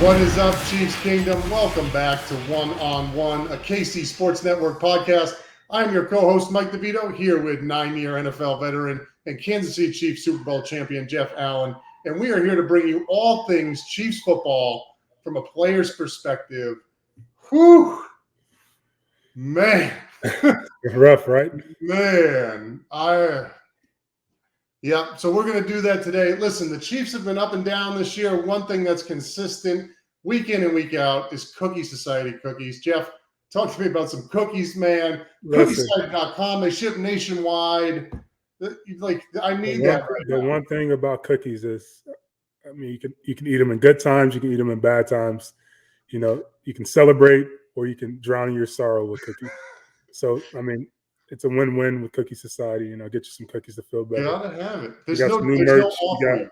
What is up, Chiefs Kingdom? Welcome back to One on One, a KC Sports Network podcast. I'm your co-host, Mike DeVito, here with 9-year NFL veteran and Kansas City Chiefs Super Bowl champion, Jeff Allen. And we are here to bring you all things Chiefs football from a player's perspective. Whew! Man. Rough, right? Man. Yeah, so we're going to do that today. Listen, the Chiefs have been up and down this year. One thing that's consistent week in and week out is Cookie Society cookies. Jeff, talk to me about some cookies, man. Cookiesociety.com. They ship nationwide. I need that right now. The one thing about cookies is, I mean, you can eat them in good times. You can eat them in bad times. You know, you can celebrate or you can drown in your sorrow with cookies. So, I mean, it's a win-win with Cookie Society. You know, get you some cookies to feel better. You gotta have it. You got some new merch. You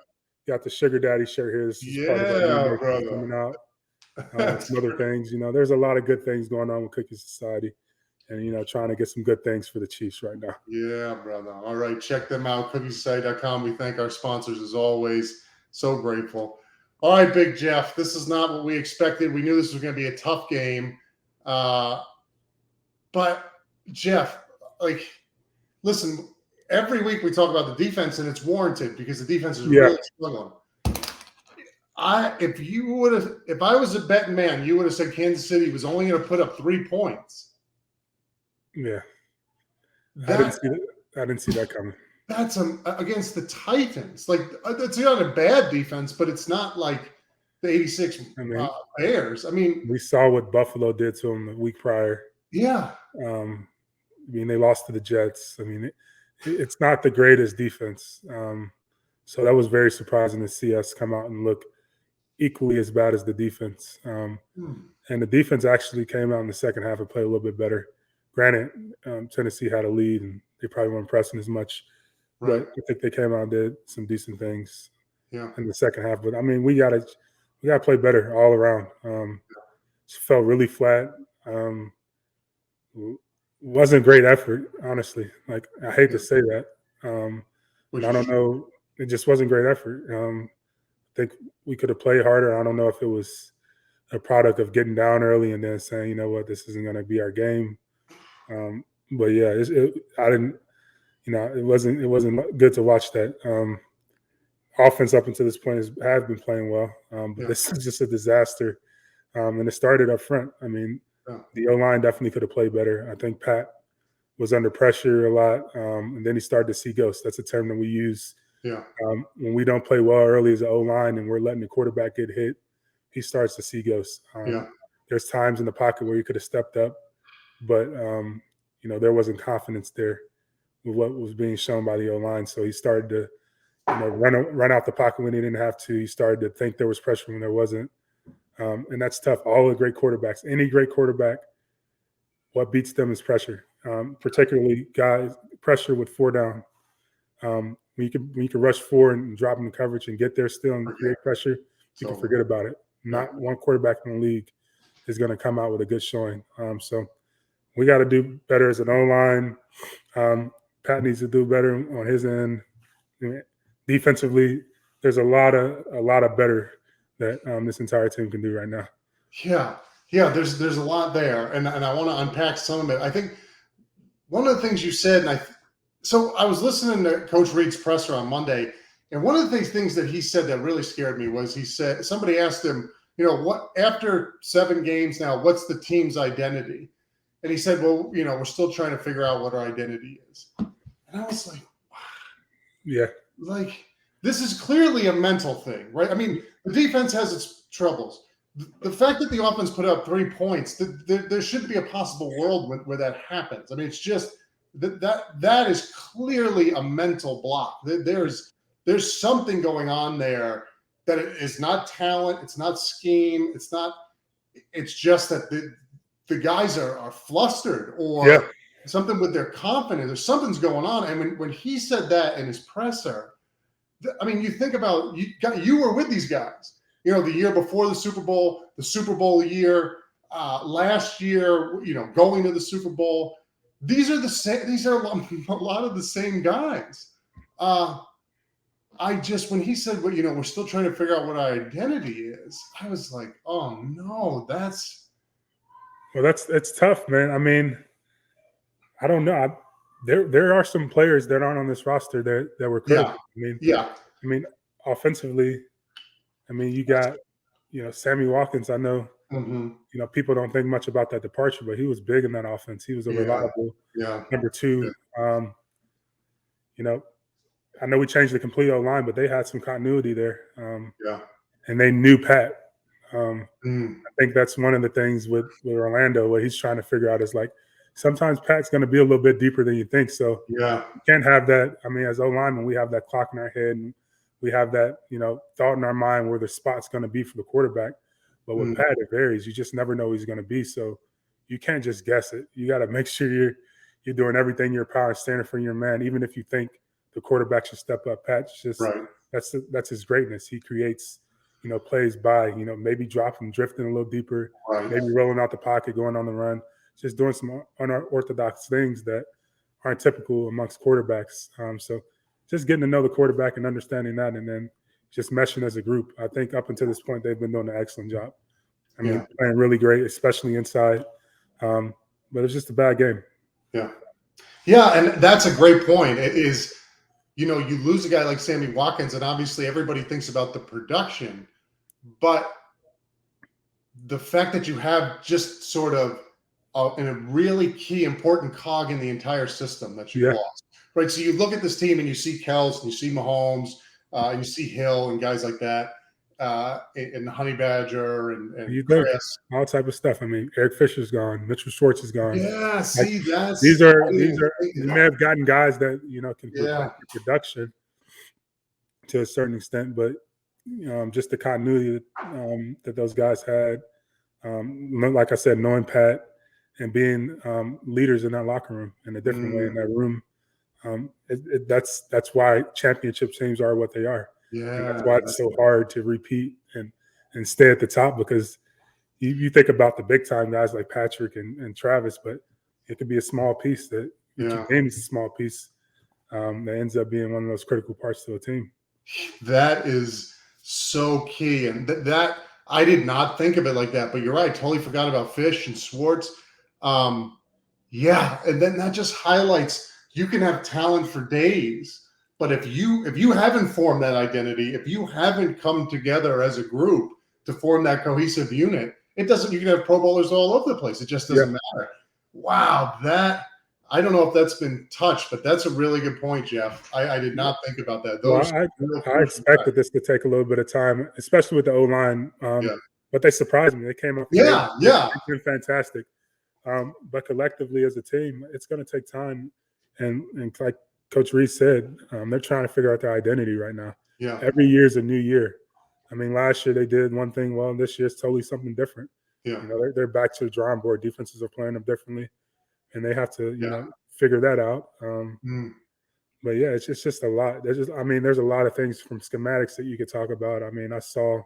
got the Sugar Daddy shirt here. This is part of the new merch coming out. Some other things. You know, there's a lot of good things going on with Cookie Society. And, you know, trying to get some good things for the Chiefs right now. Yeah, brother. All right, check them out, cookiesociety.com. We thank our sponsors as always. So grateful. All right, Big Jeff, this is not what we expected. We knew this was going to be a tough game. But, Jeff, listen, every week we talk about the defense, and it's warranted because the defense is really struggling. If I was a betting man, you would have said Kansas City was only going to put up 3 points. Yeah, I didn't see that coming. That's against the Titans. That's not a bad defense, but it's not like the 86 Bears. I mean, we saw what Buffalo did to them the week prior. Yeah. I mean, they lost to the Jets. I mean, it's not the greatest defense. So that was very surprising to see us come out and look equally as bad as the defense. And the defense actually came out in the second half and played a little bit better. Granted, Tennessee had a lead, and they probably weren't pressing as much. Right. But I think they came out and did some decent things in the second half. But, I mean, we gotta play better all around. Felt really flat. Wasn't a great effort, honestly. Like, I hate to say that. I don't know. It just wasn't great effort. I think we could have played harder. I don't know if it was a product of getting down early and then saying, you know what, this isn't going to be our game. But yeah, I didn't. You know, it wasn't good to watch that. Offense up until this point have been playing well, but this is just a disaster. And it started up front. I mean, the O-line definitely could have played better. I think Pat was under pressure a lot, and then he started to see ghosts. That's a term that we use. Yeah. When we don't play well early as an O-line and we're letting the quarterback get hit, he starts to see ghosts. There's times in the pocket where he could have stepped up, but you know, there wasn't confidence there with what was being shown by the O-line. So he started to, you know, run out the pocket when he didn't have to. He started to think there was pressure when there wasn't. And that's tough. All the great quarterbacks, any great quarterback, what beats them is pressure, particularly guys, pressure with 4 down. When you can rush 4 and drop them in coverage and get there still and create pressure, you can forget about it. Not one quarterback in the league is going to come out with a good showing. So we got to do better as an O-line. Pat needs to do better on his end. Defensively, there's a lot of better that this entire team can do right now. Yeah. There's a lot there, and I want to unpack some of it. I think one of the things you said, so I was listening to Coach Reid's presser on Monday, and one of the things that he said that really scared me was he said somebody asked him, you know, what after 7 games now, what's the team's identity? And he said, well, you know, we're still trying to figure out what our identity is. And I was like, wow. Yeah. Like, this is clearly a mental thing, right? I mean, the defense has its troubles. The fact that the offense put up 3 points, there should be a possible world where that happens. I mean, it's just that is clearly a mental block. There's something going on there that is not talent. It's not scheme. It's just that the guys are flustered or something with their confidence. There's something's going on. And when he said that in his presser, I mean, you think about you were with these guys. You know, the year before the Super Bowl year, last year, you know, going to the Super Bowl. These are a lot of the same guys. when he said, well, we're still trying to figure out what our identity is, I was like, oh no, it's tough, man. I mean, I don't know. There are some players that aren't on this roster that were critical. Yeah. I mean, offensively, I mean, you got, Sammy Watkins. I know, people don't think much about that departure, but he was big in that offense. He was a reliable number two. I know we changed the complete O-line, but they had some continuity there. And they knew Pat. I think that's one of the things with Orlando, what he's trying to figure out is like, sometimes Pat's going to be a little bit deeper than you think. So you can't have that. I mean, as O-linemen, we have that clock in our head and we have that, thought in our mind where the spot's going to be for the quarterback. But with Pat, it varies. You just never know who he's going to be. So you can't just guess it. You got to make sure you're doing everything in your power, standing for your man, even if you think the quarterback should step up. Pat's just that's his greatness. He creates, plays by, maybe dropping, drifting a little deeper, maybe rolling out the pocket, going on the run, just doing some unorthodox things that aren't typical amongst quarterbacks. So just getting to know the quarterback and understanding that, and then just meshing as a group. I think up until this point, they've been doing an excellent job. I mean, playing really great, especially inside. But it's just a bad game. Yeah, and that's a great point. It is, you lose a guy like Sammy Watkins, and obviously everybody thinks about the production, but the fact that you have just sort of in a really key, important cog in the entire system that you lost, right? So you look at this team and you see Kels, and you see Mahomes, and you see Hill and guys like that, and Honey Badger and you Chris. All type of stuff. I mean, Eric Fisher's gone, Mitchell Schwartz is gone. Yeah, see, these are you may have gotten guys that can protect your production to a certain extent, but just the continuity that those guys had, like I said, knowing Pat and being leaders in that locker room in a different way in that room. That's why championship teams are what they are. And that's why it's so hard to repeat and stay at the top, because you think about the big time guys like Patrick and Travis, but it could be a small piece that your game is a small piece that ends up being one of those critical parts to a team. That is so key, and that I did not think of it like that, but you're right. Totally forgot about Fish and Schwartz. And then that just highlights you can have talent for days, but if you haven't formed that identity, if you haven't come together as a group to form that cohesive unit, it doesn't. You can have Pro Bowlers all over the place. It just doesn't matter. Wow, I don't know if that's been touched, but that's a really good point, Jeff. I did not think about that. I expected this to take a little bit of time, especially with the O-line. But they surprised me. They came up. They've been fantastic. But collectively as a team, it's going to take time. And like Coach Reese said, they're trying to figure out their identity right now. Every year is a new year. I mean, last year they did one thing well. This year it's totally something different. They're back to the drawing board. Defenses are playing them differently, and they have to figure that out. But it's just a lot. There's a lot of things from schematics that you could talk about. I mean, I saw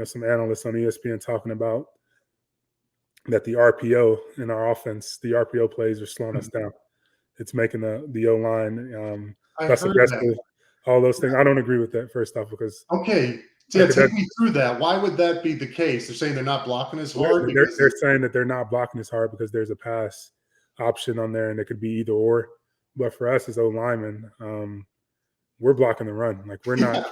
some analysts on ESPN talking about that the RPO in our offense, the RPO plays are slowing us down. It's making the O-line less aggressive. All those things. I don't agree with that, first off, because take me through that. Why would that be the case? They're saying they're not blocking as hard. They're saying that they're not blocking as hard because there's a pass option on there, and it could be either or. But for us as O-linemen, we're blocking the run. Like we're not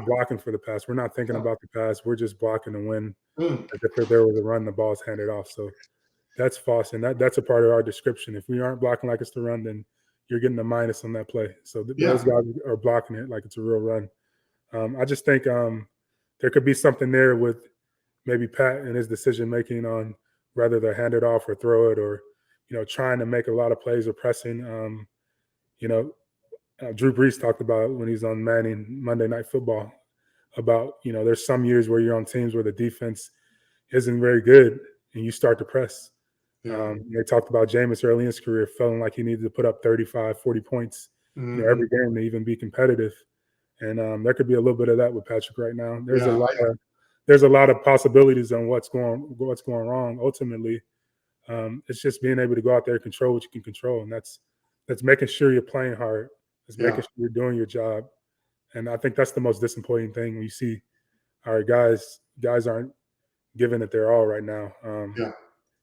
blocking for the pass. We're not thinking about the pass. We're just blocking the win. If there was a run, the ball's handed off. So that's false, and that's a part of our description. If we aren't blocking like it's the run, then you're getting a minus on that play. So those guys are blocking it like it's a real run. I just think there could be something there with maybe Pat and his decision making on whether to hand it off or throw it, or trying to make a lot of plays or pressing. Drew Brees talked about when he's on Manning Monday Night Football about there's some years where you're on teams where the defense isn't very good and you start to press. They talked about Jameis early in his career feeling like he needed to put up 35, 40 points every game to even be competitive. And there could be a little bit of that with Patrick right now. There's a lot of possibilities on what's going wrong. Ultimately, it's just being able to go out there and control what you can control, and that's making sure you're playing hard. It's making sure you're doing your job, And I think that's the most disappointing thing when you see our guys aren't giving it their all right now. Yeah.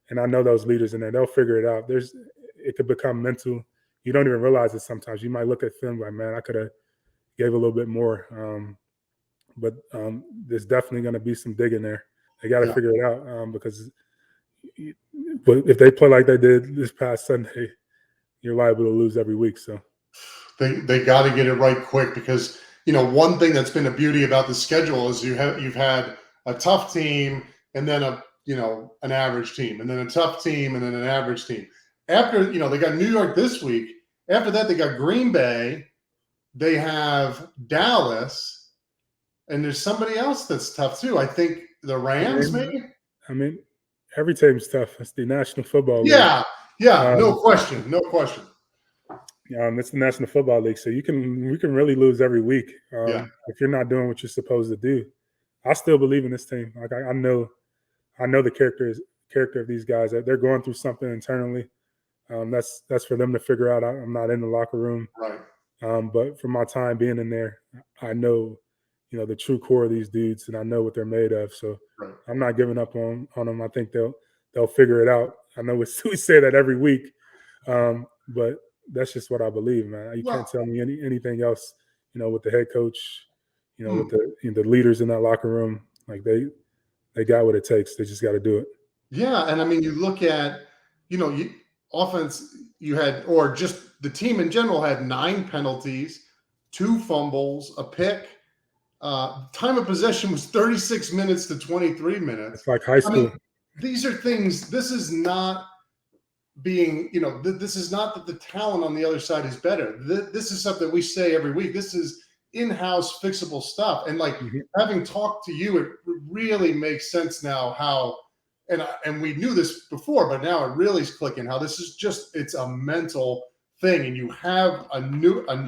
And I know those leaders in there, they'll figure it out. It could become mental. You don't even realize it sometimes. You might look at film like, man, I could have gave a little bit more. But there's definitely going to be some digging there. They got to figure it out because but if they play like they did this past Sunday, you're liable to lose every week. So they got to get it right quick because, one thing that's been a beauty about the schedule is you've had a tough team and then an average team and then a tough team and then an average team. After, they got New York this week. After that, they got Green Bay. They have Dallas. And there's somebody else that's tough too. I think the Rams, maybe? I mean, every team's tough. It's the National Football League. Yeah, no question. It's the National Football League, so we can really lose every week if you're not doing what you're supposed to do. I still believe in this team. Like I know the character of these guys. They're going through something internally. That's for them to figure out. I'm not in the locker room, right? But from my time being in there, I know the true core of these dudes, and I know what they're made of. So I'm not giving up on them. I think they'll figure it out. I know we say that every week, but that's just what I believe, man. You can't tell me anything else. With the head coach, with the leaders in that locker room, like they got what it takes. They just got to do it. Yeah, and I mean, you look at offense. You had, or just the team in general had 9 penalties, 2 fumbles, a pick. Time of possession was 36 minutes to 23 minutes. It's like high school. I mean, these are things. This is not being, this is not that the talent on the other side is better. This is something we say every week. This is in-house fixable stuff. And having talked to you, it really makes sense now how, and we knew this before, but now it really is clicking how this is it's a mental thing. And you have a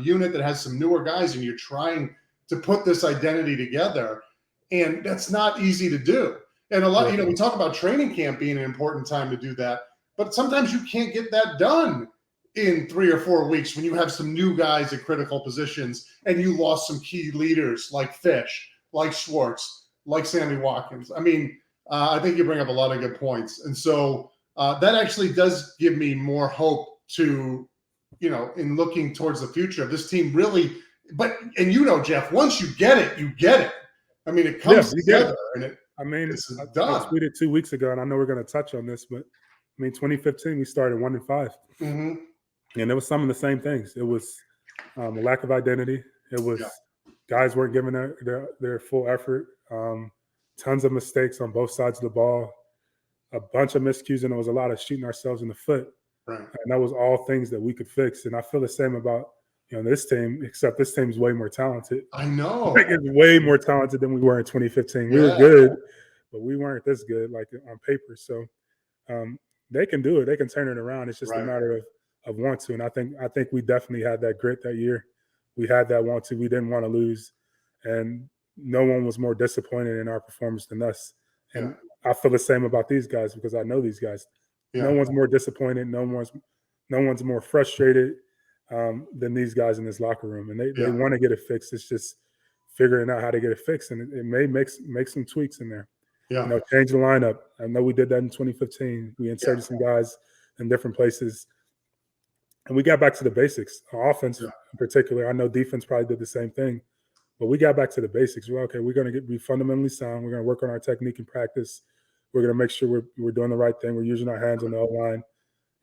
unit that has some newer guys and you're trying to put this identity together. And that's not easy to do. And a lot, we talk about training camp being an important time to do that, but sometimes you can't get that done in 3 or 4 weeks when you have some new guys at critical positions and you lost some key leaders like Fish, like Schwartz, like Sammy Watkins. I mean, I think you bring up a lot of good points. And so that actually does give me more hope to, in looking towards the future of this team really. But, and Jeff, once you get it, you get it. I mean, it comes together. I tweeted 2 weeks ago, and I know we're going to touch on this, but 2015, we started 1-5. Mm-hmm. And it was some of the same things. It was a lack of identity. It was guys weren't giving their full effort. Tons of mistakes on both sides of the ball, a bunch of miscues, and there was a lot of shooting ourselves in the foot. Right. And that was all things that we could fix. And I feel the same about this team, except this team's way more talented. I know. It's way more talented than we were in 2015. We were good, but we weren't this good, like on paper. So they can do it. They can turn it around. It's just a matter of want to. And I think we definitely had that grit that year. We had that want to. We didn't want to lose. And no one was more disappointed in our performance than us. And I feel the same about these guys because I know these guys. Yeah. No one's more disappointed. No one's more frustrated than these guys in this locker room. And they want to get it fixed. It's just figuring out how to get it fixed. And it may make some tweaks in there. Yeah. Change the lineup. I know we did that in 2015. We inserted some guys in different places. And we got back to the basics. Our offense in particular. I know defense probably did the same thing. But we got back to the basics. Well, okay, we're going to be fundamentally sound. We're going to work on our technique in practice. We're going to make sure we're doing the right thing. We're using our hands on the O-line.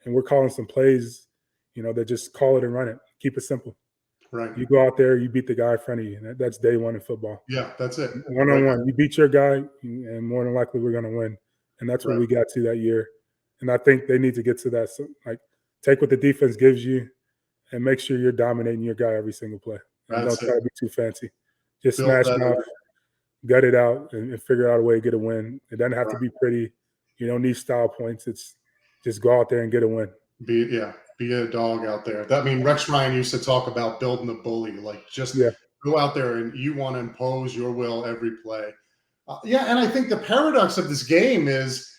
And we're calling some plays, that just call it and run it. Keep it simple. Right. You go out there, you beat the guy in front of you. And that's day one in football. Yeah, that's it. One-on-one. You beat your guy, and more than likely we're going to win. And that's what we got to that year. And I think they need to get to that. So, take what the defense gives you and make sure you're dominating your guy every single play. And don't try to be too fancy. Just smash them out, gut it out, and figure out a way to get a win. It doesn't have to be pretty. You don't need style points. It's just go out there and get a win. Be a dog out there. Rex Ryan used to talk about building a bully. Go out there and you want to impose your will every play. And I think the paradox of this game is,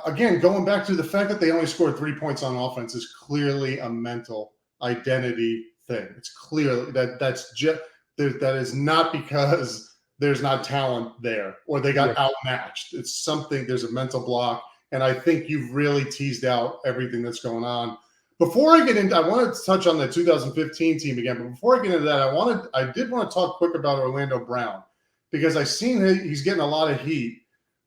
again, going back to the fact that they only scored 3 points on offense is clearly a mental identity thing. It's clearly that's just that is not because there's not talent there or they got outmatched. It's something, there's a mental block. And I think you've really teased out everything that's going on. Before I get into, I wanted to touch on the 2015 team again, but before I get into that, I did want to talk quick about Orlando Brown, because I've seen he's getting a lot of heat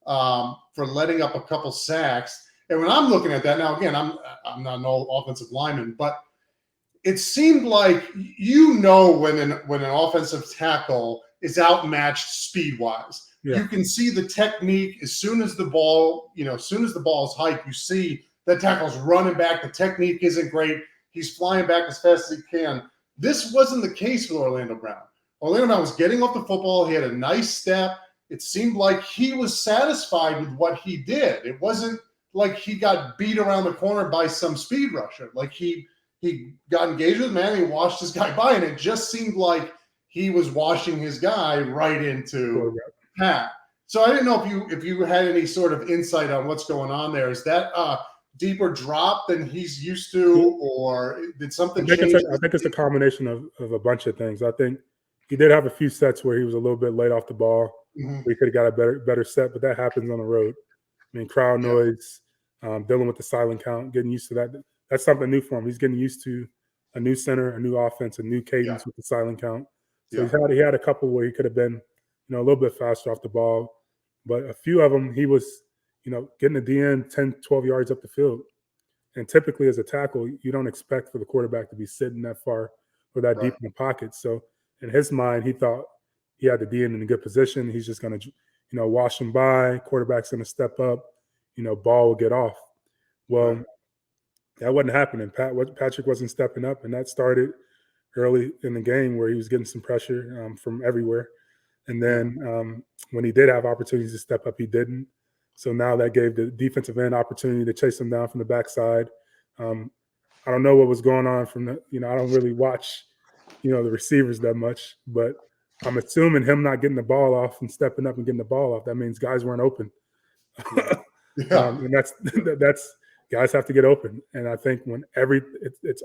for letting up a couple sacks. And when I'm looking at that now, again, I'm not an offensive lineman, but it seemed like when an offensive tackle is outmatched speed-wise. Yeah. You can see the technique as soon as the ball, as soon as the ball is hiked, you see that tackle's running back. The technique isn't great. He's flying back as fast as he can. This wasn't the case with Orlando Brown. Orlando Brown was getting off the football. He had a nice step. It seemed like he was satisfied with what he did. It wasn't like he got beat around the corner by some speed rusher. Like he got engaged with the man, he washed his guy by, and it just seemed like he was washing his guy right into Pat. So I didn't know if you had any sort of insight on what's going on there. Is that a deeper drop than he's used to, or did something change? I think it's a combination of a bunch of things. I think he did have a few sets where he was a little bit late off the ball. Mm-hmm. We could have got a better set, but that happens on the road. I mean, crowd noise, dealing with the silent count, getting used to that. That's something new for him. He's getting used to a new center, a new offense, a new cadence with the silent count. So he had a couple where he could have been, a little bit faster off the ball. But a few of them, he was, getting the DN 10, 12 yards up the field. And typically as a tackle, you don't expect for the quarterback to be sitting that far or that deep in the pocket. So in his mind, he thought he had the DN in a good position. He's just going to, wash him by. Quarterback's going to step up. Ball will get off. Well, that wasn't happening. Patrick wasn't stepping up, and that started early in the game where he was getting some pressure from everywhere. And then when he did have opportunities to step up, he didn't. So now that gave the defensive end opportunity to chase him down from the backside. I don't know what was going on from the, I don't really watch, the receivers that much, but I'm assuming him not getting the ball off and stepping up and getting the ball off, that means guys weren't open. And that's guys have to get open. And I think when it's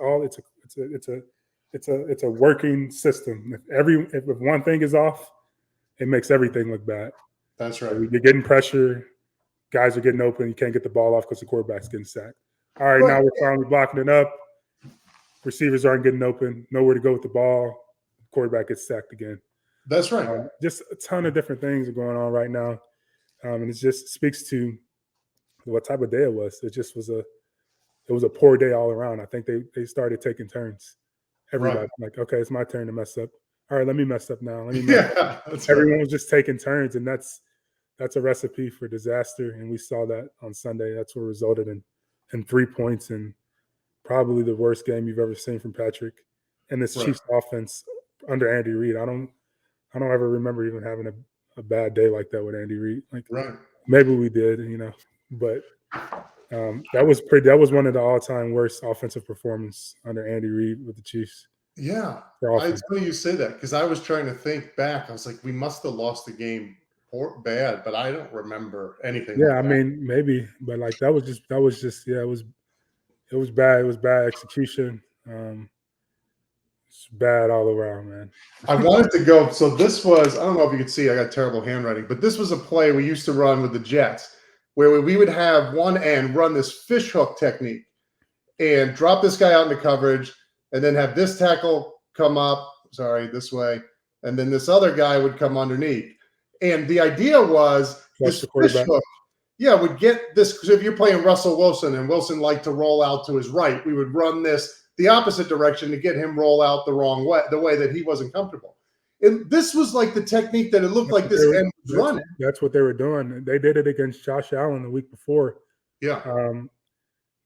a working system. If one thing is off, it makes everything look bad. That's right. So you're getting pressure. Guys are getting open. You can't get the ball off because the quarterback's getting sacked. All right, now we're finally blocking it up. Receivers aren't getting open. Nowhere to go with the ball. Quarterback gets sacked again. That's right. Just a ton of different things are going on right now. And it just speaks to what type of day it was. It just was a poor day all around. I think they started taking turns. Everybody like, okay, it's my turn to mess up. All right, let me mess up now. Everyone was just taking turns, and that's a recipe for disaster. And we saw that on Sunday. That's what resulted in 3 points and probably the worst game you've ever seen from Patrick. And this Chiefs offense under Andy Reid, I don't ever remember even having a bad day like that with Andy Reid. Maybe we did, but that was one of the all-time worst offensive performance under Andy Reid with the Chiefs. Yeah, it's funny you say that because I was trying to think back. I was like, we must have lost the game bad, but I don't remember anything. Yeah, like I mean, maybe, but like that was just it was bad. It was bad execution. It's bad all around, man. I wanted to go. So this was, I don't know if you could see, I got terrible handwriting, but this was a play we used to run with the Jets where we would have one end run this fish hook technique and drop this guy out into coverage and then have this tackle come up, this way, and then this other guy would come underneath. And the idea was this fish hook, would get this, because if you're playing Russell Wilson and Wilson liked to roll out to his right, we would run this the opposite direction to get him roll out the wrong way, the way that he wasn't comfortable. And this was like the technique that it looked like this end was running. That's what they were doing. They did it against Josh Allen the week before. Yeah.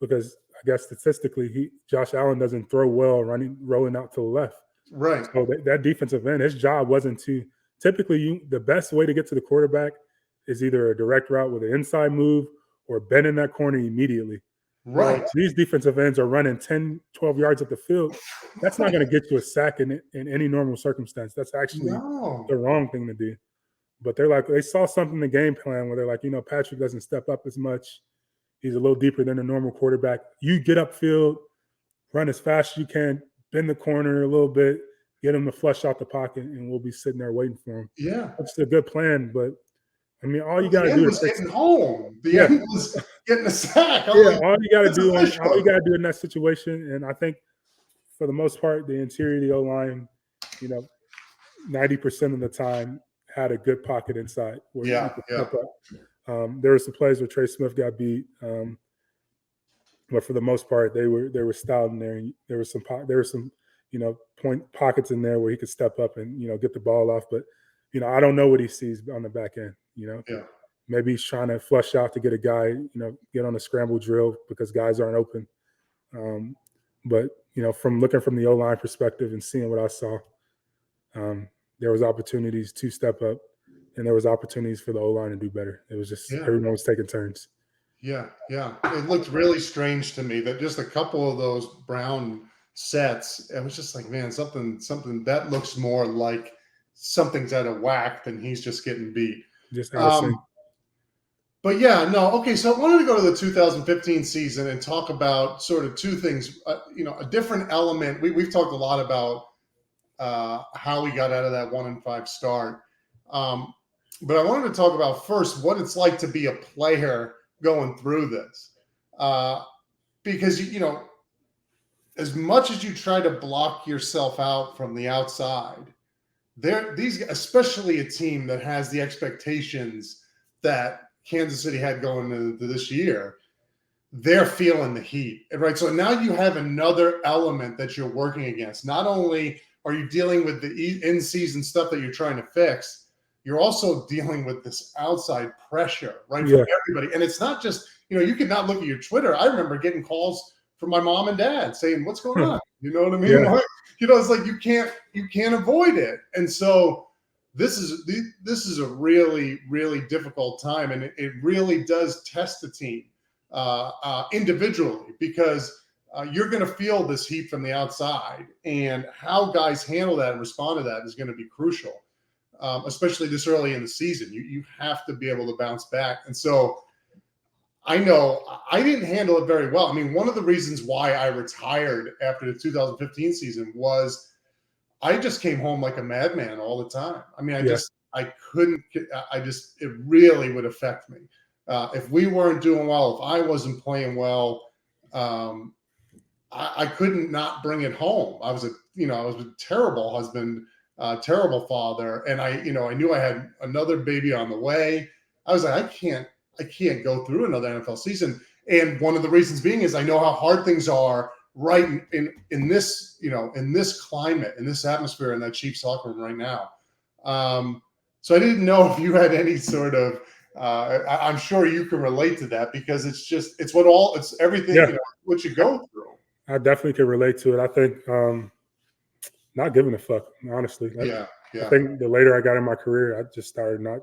Because I guess statistically, Josh Allen doesn't throw well rolling out to the left. Right. So that defensive end, his job wasn't to – typically the best way to get to the quarterback is either a direct route with an inside move or bend in that corner immediately. Right. These defensive ends are running 10, 12 yards up the field. That's not going to get you a sack in any normal circumstance. That's actually the wrong thing to do. But they saw something in the game plan where they're like, Patrick doesn't step up as much. He's a little deeper than a normal quarterback. You get upfield, run as fast as you can, bend the corner a little bit, get him to flush out the pocket, and we'll be sitting there waiting for him. Yeah. That's a good plan, but I mean, all you The got to end do was is fix getting it. home. The Yeah. end was getting a sack. Yeah, all you got to do in that situation, and I think for the most part, the interior of the O-line, 90% of the time had a good pocket inside where you could step up. There were some plays where Trey Smith got beat, but for the most part, they were stout in there. And there were some point pockets in there where he could step up and get the ball off. But I don't know what he sees on the back end. Maybe he's trying to flush out to get a guy, get on a scramble drill because guys aren't open. But from looking from the O-line perspective and seeing what I saw, there was opportunities to step up, and there was opportunities for the O-line to do better. It was just everyone was taking turns. Yeah. It looked really strange to me that just a couple of those Brown sets, it was just like, man, something that looks more like something's out of whack than he's just getting beat. Just out of sync. But yeah, no, okay. So I wanted to go to the 2015 season and talk about sort of two things. A different element. We've talked a lot about how we got out of that 1-5 start. But I wanted to talk about first what it's like to be a player going through this, because as much as you try to block yourself out from the outside, especially a team that has the expectations that Kansas City had going into this year, they're feeling the heat, right? So now you have another element that you're working against. Not only are you dealing with the in-season stuff that you're trying to fix, you're also dealing with this outside pressure, right, from everybody. And it's not just, you could not look at your Twitter. I remember getting calls from my mom and dad saying, "What's going on?" You know what I mean? Yeah. Like, it's like you can't avoid it. And so this is a really, really difficult time, and it really does test the team individually, because you're going to feel this heat from the outside, and how guys handle that and respond to that is going to be crucial. Especially this early in the season, you have to be able to bounce back. And so I know I didn't handle it very well. I mean, one of the reasons why I retired after the 2015 season was I just came home like a madman all the time. I mean, it really would affect me. If we weren't doing well, if I wasn't playing well, I couldn't not bring it home. I was a terrible husband, terrible father. And I knew I had another baby on the way. I was like, I can't go through another NFL season. And one of the reasons being is I know how hard things are right in this, in this climate, in this atmosphere, in that Chiefs locker room right now. So I didn't know if you had any sort of, I'm sure you can relate to that, because it's everything, what you go through. I definitely can relate to it. I think not giving a fuck, honestly. I think the later I got in my career, I just started not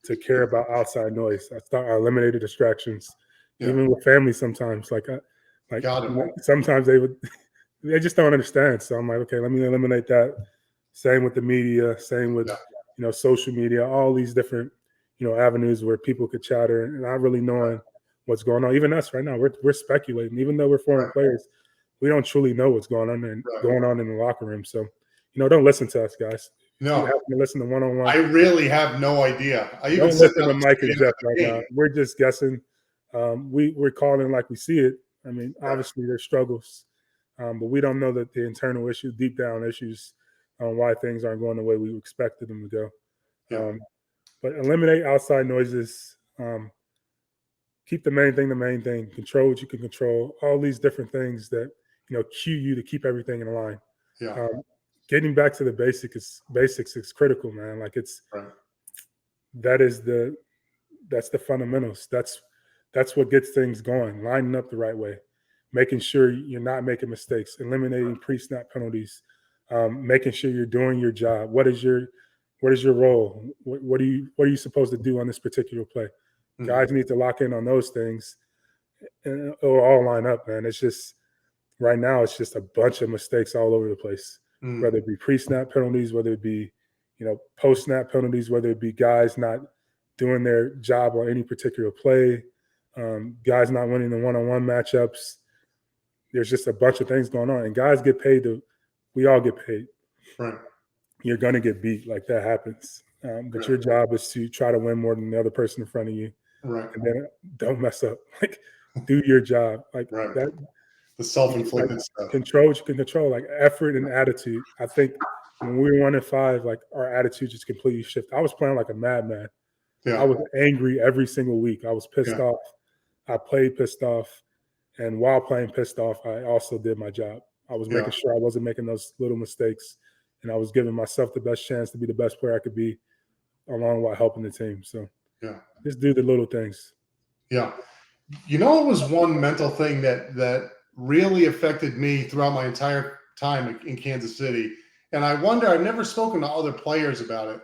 to care about outside noise. I eliminated distractions, even with family sometimes. Sometimes they just don't understand. So I'm like, okay, let me eliminate that. Same with the media, same with, social media, all these different, avenues where people could chatter and not really knowing what's going on. Even us right now, we're speculating, even though we're former players. We don't truly know what's going on in the locker room. So, don't listen to us, guys. No, you have to listen to one-on-one. I really have no idea. I even don't listen to Mike and Jeff right now. We're just guessing. We're calling like we see it. I mean, obviously there's struggles, but we don't know that the internal issues, deep down issues, on why things aren't going the way we expected them to go. But eliminate outside noises. Keep the main thing. Control what you can control. All these different things that cue you to keep everything in line. Getting back to the basics is critical, man. Like that's the fundamentals. That's what gets things going. Lining up the right way, making sure you're not making mistakes, eliminating pre-snap penalties, making sure you're doing your job. What is your role? What are you supposed to do on this particular play? Mm-hmm. Guys need to lock in on those things, and it'll all line up, man. It's just right now, it's just a bunch of mistakes all over the place. Whether it be pre-snap penalties, whether it be, post-snap penalties, whether it be guys not doing their job on any particular play, guys not winning the one-on-one matchups. There's just a bunch of things going on, and guys get paid we all get paid. Right. You're going to get beat. Like that happens. But your job is to try to win more than the other person in front of you. Right. And then don't mess up. Like do your job. Like that. The self-inflicted stuff. Control what you can control, like effort and attitude. I think when we were 1-5, like our attitude just completely shifted. I was playing like a madman. Yeah. I was angry every single week. I was pissed off. I played pissed off. And while playing pissed off, I also did my job. I was making sure I wasn't making those little mistakes. And I was giving myself the best chance to be the best player I could be, along while helping the team. So just do the little things. Yeah. You know, it was one mental thing that really affected me throughout my entire time in Kansas City. And I wonder, I've never spoken to other players about it.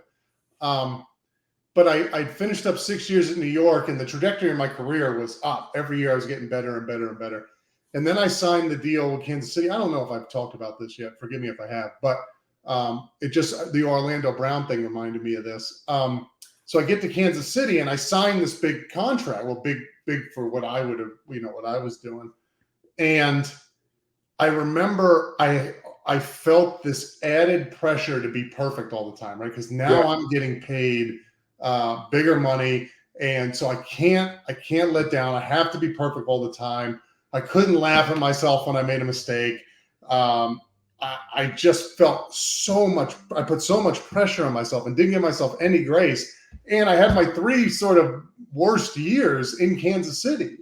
But I finished up 6 years in New York, and the trajectory of my career was up. Every year I was getting better and better and better. And then I signed the deal with Kansas City. I don't know if I've talked about this yet. Forgive me if I have. But the Orlando Brown thing reminded me of this. So I get to Kansas City, and I signed this big contract. Well, big for what I would have, what I was doing. And I remember I felt this added pressure to be perfect all the time, right? Because now I'm getting paid bigger money, and so I can't let down. I have to be perfect all the time. I couldn't laugh at myself when I made a mistake. I just felt I put so much pressure on myself and didn't give myself any grace. And I had my 3 sort of worst years in Kansas City.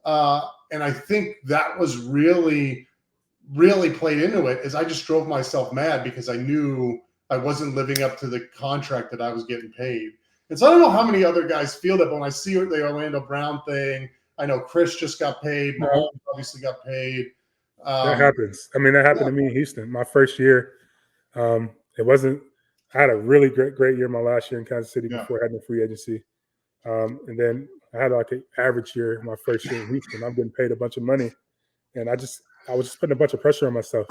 And I think that was really, really played into it, is I just drove myself mad because I knew I wasn't living up to the contract that I was getting paid. And so I don't know how many other guys feel that, but when I see the Orlando Brown thing, I know Chris just got paid. Mahomes obviously got paid. That happens. I mean, that happened to me in Houston. My first year, it wasn't – I had a really great year my last year in Kansas City before I had no free agency. And then I had like an average year my first year in Houston. I'm getting paid a bunch of money. And I was just putting a bunch of pressure on myself.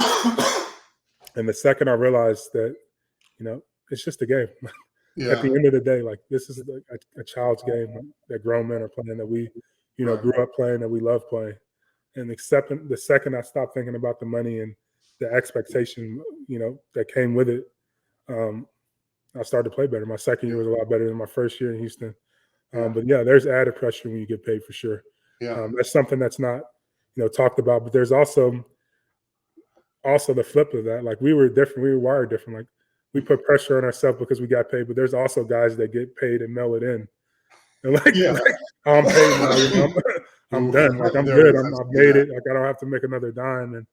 And the second I realized that, it's just a game. At the end of the day, like this is a child's game that grown men are playing, that we, grew up playing, that we love playing. And the second I stopped thinking about the money and the expectation, that came with it, I started to play better. My second year was a lot better than my first year in Houston. But there's added pressure when you get paid for sure. That's something that's not, talked about. But there's also the flip of that. Like we were different. We were wired different. Like we put pressure on ourselves because we got paid. But there's also guys that get paid and mail it in. And like I'm paid now. I'm done. Like I'm good. I've made it. Like I don't have to make another dime. And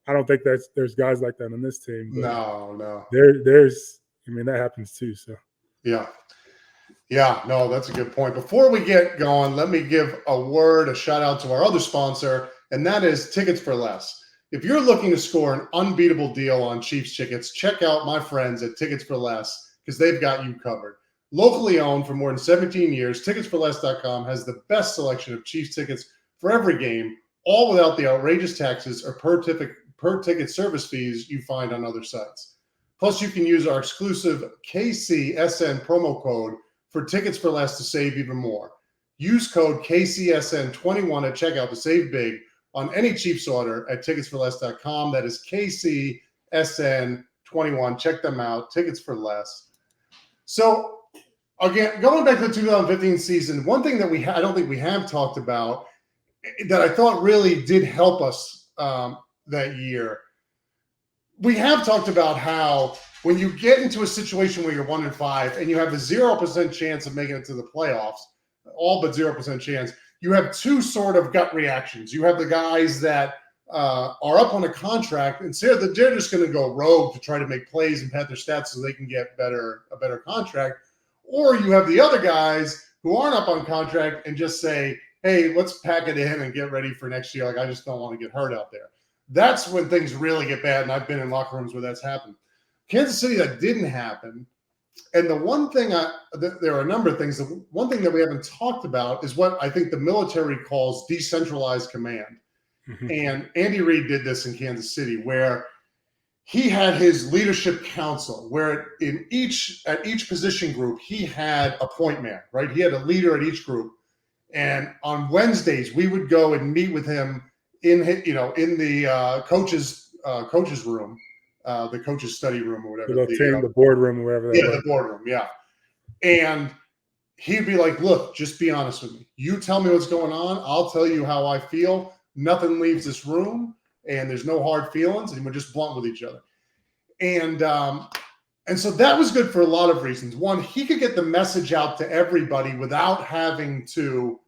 I don't think there's guys like that on this team. But no. There's. I mean, that happens too. So. Yeah, no, that's a good point. Before we get going, let me give a shout out to our other sponsor, and that is Tickets for Less. If you're looking to score an unbeatable deal on Chiefs tickets, check out my friends at Tickets for Less, because they've got you covered. Locally owned for more than 17 years, ticketsforless.com has the best selection of Chiefs tickets for every game, all without the outrageous taxes or per ticket service fees you find on other sites. Plus, you can use our exclusive KCSN promo code for Tickets for Less to save even more. Use code KCSN21 at checkout to save big on any Chiefs order at ticketsforless.com. That is KCSN21. Check them out. Tickets for Less. So, again, going back to the 2015 season, one thing that I don't think we have talked about that I thought really did help us that year. We have talked about how when you get into a situation where you're 1-5 and you have a 0% chance of making it to the playoffs, all but 0% chance, you have 2 sort of gut reactions. You have the guys that are up on a contract and say that they're just going to go rogue to try to make plays and pad their stats so they can get a better contract. Or you have the other guys who aren't up on contract and just say, hey, let's pack it in and get ready for next year. Like, I just don't want to get hurt out there. That's when things really get bad, and I've been in locker rooms where that's happened. Kansas City, that didn't happen. And the one thing there are a number of things. The one thing that we haven't talked about is what I think the military calls decentralized command. Mm-hmm. And Andy Reid did this in Kansas City, where he had his leadership council, where at each position group, he had a point man, right? He had a leader at each group. And on Wednesdays, we would go and meet with him in the coach's room the coach's study room or whatever. The boardroom or whatever. The boardroom, yeah. And he'd be like, look, just be honest with me. You tell me what's going on. I'll tell you how I feel. Nothing leaves this room, and there's no hard feelings, and we're just blunt with each other. And so that was good for a lot of reasons. One, he could get the message out to everybody without having to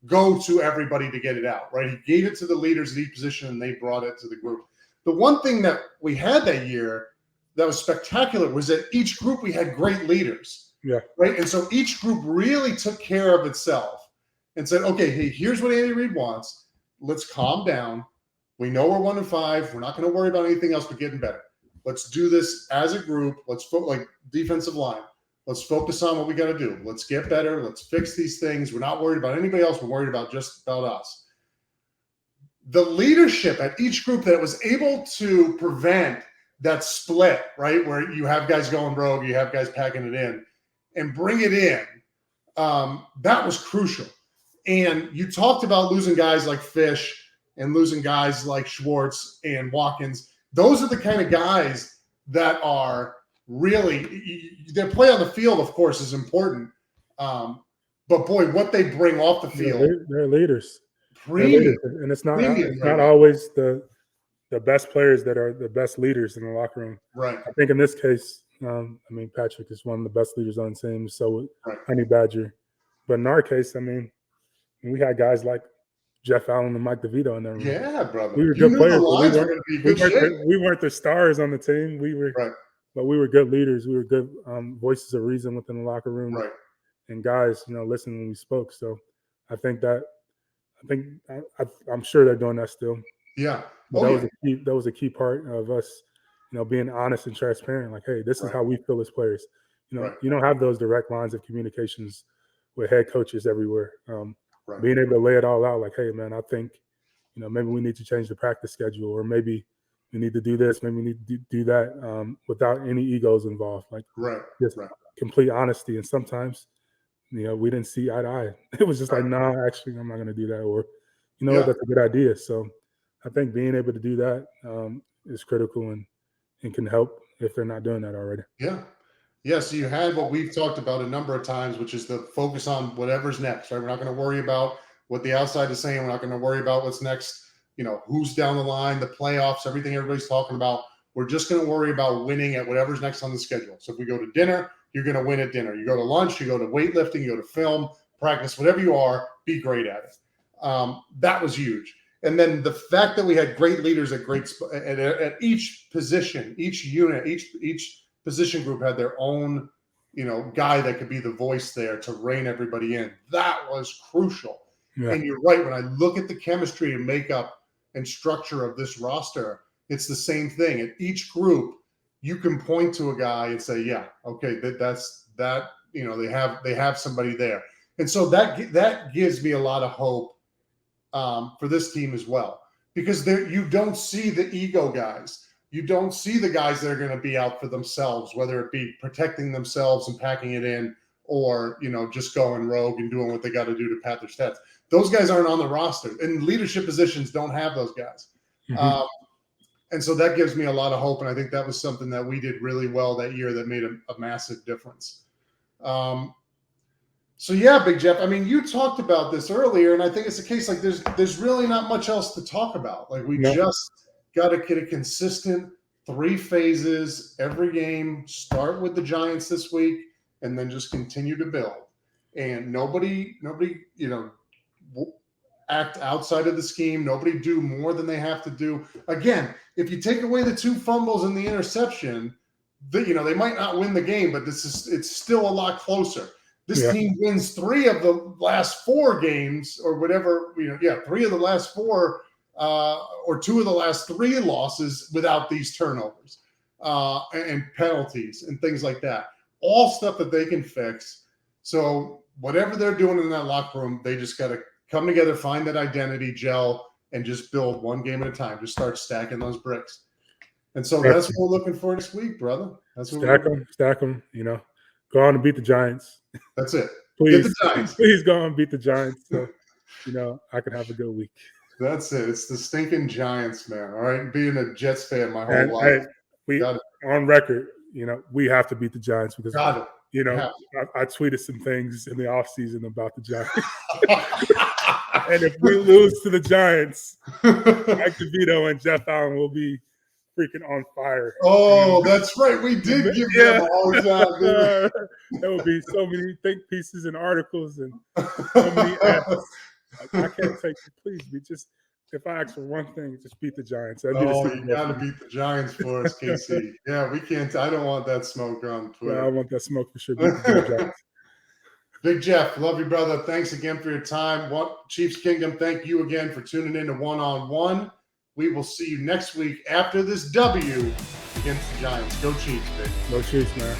go to everybody to get it out, right? He gave it to the leaders at each position, and they brought it to the group. The one thing that we had that year that was spectacular was that each group we had great leaders. Yeah. Right. And so each group really took care of itself and said, okay, hey, here's what Andy Reid wants. Let's calm down. We know we're 1-5. We're not going to worry about anything else but getting better. Let's do this as a group. Let's like defensive line. Let's focus on what we got to do. Let's get better. Let's fix these things. We're not worried about anybody else. We're worried about just about us. The leadership at each group that was able to prevent that split, right, where you have guys going rogue, you have guys packing it in, and bring it in, that was crucial. And you talked about losing guys like Fish and losing guys like Schwartz and Watkins. Those are the kind of guys that are really – their play on the field, of course, is important. But, boy, what they bring off the field. Yeah, they're leaders. Premium. And it's not always the best players that are the best leaders in the locker room. Right. I think in this case – Patrick is one of the best leaders on the team. So Honey Badger, but in our case, we had guys like Jeff Allen and Mike DeVito in there. Yeah, brother. We were good players. We weren't the stars on the team. But we were good leaders. We were good voices of reason within the locker room. Right. And guys, listened when we spoke. So I'm sure they're doing that still. Yeah. But that was a key part of us. Being honest and transparent, like, hey, this is how we feel as players. You don't have those direct lines of communications with head coaches everywhere. Being able to lay it all out, like, hey, man, I think, maybe we need to change the practice schedule, or maybe we need to do this, maybe we need to do that, without any egos involved. Like, complete honesty. And sometimes, we didn't see eye to eye. It was just like, no, actually, I'm not going to do that, or, that's a good idea. So I think being able to do that is critical and can help if they're not doing that already. Yeah. Yeah. So you had what we've talked about a number of times, which is the focus on whatever's next, right? We're not going to worry about what the outside is saying. We're not going to worry about what's next, who's down the line, the playoffs, everything everybody's talking about. We're just going to worry about winning at whatever's next on the schedule. So if we go to dinner, you're going to win at dinner. You go to lunch, you go to weightlifting, you go to film, practice, whatever you are, be great at it. That was huge. And then the fact that we had great leaders at each position, each unit, each position group had their own, guy that could be the voice there to rein everybody in. That was crucial. Yeah. And you're right. When I look at the chemistry and makeup and structure of this roster, it's the same thing. At each group, you can point to a guy and say, yeah, okay, that's that. They have somebody there, and so that gives me a lot of hope. For this team as well, because you don't see the ego guys. You don't see the guys that are going to be out for themselves, whether it be protecting themselves and packing it in, or just going rogue and doing what they got to do to pat their stats. Those guys aren't on the roster, and leadership positions don't have those guys. Mm-hmm. And so that gives me a lot of hope, and I think that was something that we did really well that year that made a massive difference. So yeah, Big Jeff, you talked about this earlier, and I think it's a case like there's really not much else to talk about. Like we just got to get a consistent 3 phases every game, start with the Giants this week, and then just continue to build. And nobody, act outside of the scheme. Nobody do more than they have to do. Again, if you take away the 2 fumbles and the interception, they might not win the game, but it's still a lot closer. This team wins 3 of the last 4 games or whatever, 3 of the last 4 or 2 of the last 3 losses without these turnovers and penalties and things like that. All stuff that they can fix. So whatever they're doing in that locker room, they just got to come together, find that identity, gel, and just build one game at a time. Just start stacking those bricks. And so that's what we're looking for this week, brother. That's what stack them, Go on and beat the Giants. That's it. Please, get the Giants. Please go on and beat the Giants. So, I can have a good week. That's it. It's the stinking Giants, man. All right. Being a Jets fan my whole life. we on record, we have to beat the Giants because I tweeted some things in the offseason about the Giants. And if we lose to the Giants, Mike DeVito and Jeff Allen will be freaking on fire. Oh, that's right. We did give them a hard time. There will be so many think pieces and articles and so many F's. I can't take it. Please be just. If I ask for one thing, just beat the Giants. You got to beat the Giants for us, KC. Yeah, we can't. I don't want that smoke on Twitter. I want that smoke for sure. Beat the Giants. Big Jeff, love you, brother. Thanks again for your time. Chiefs Kingdom, thank you again for tuning in to One on One. We will see you next week after this W against the Giants. Go Chiefs, baby. Go Chiefs, man.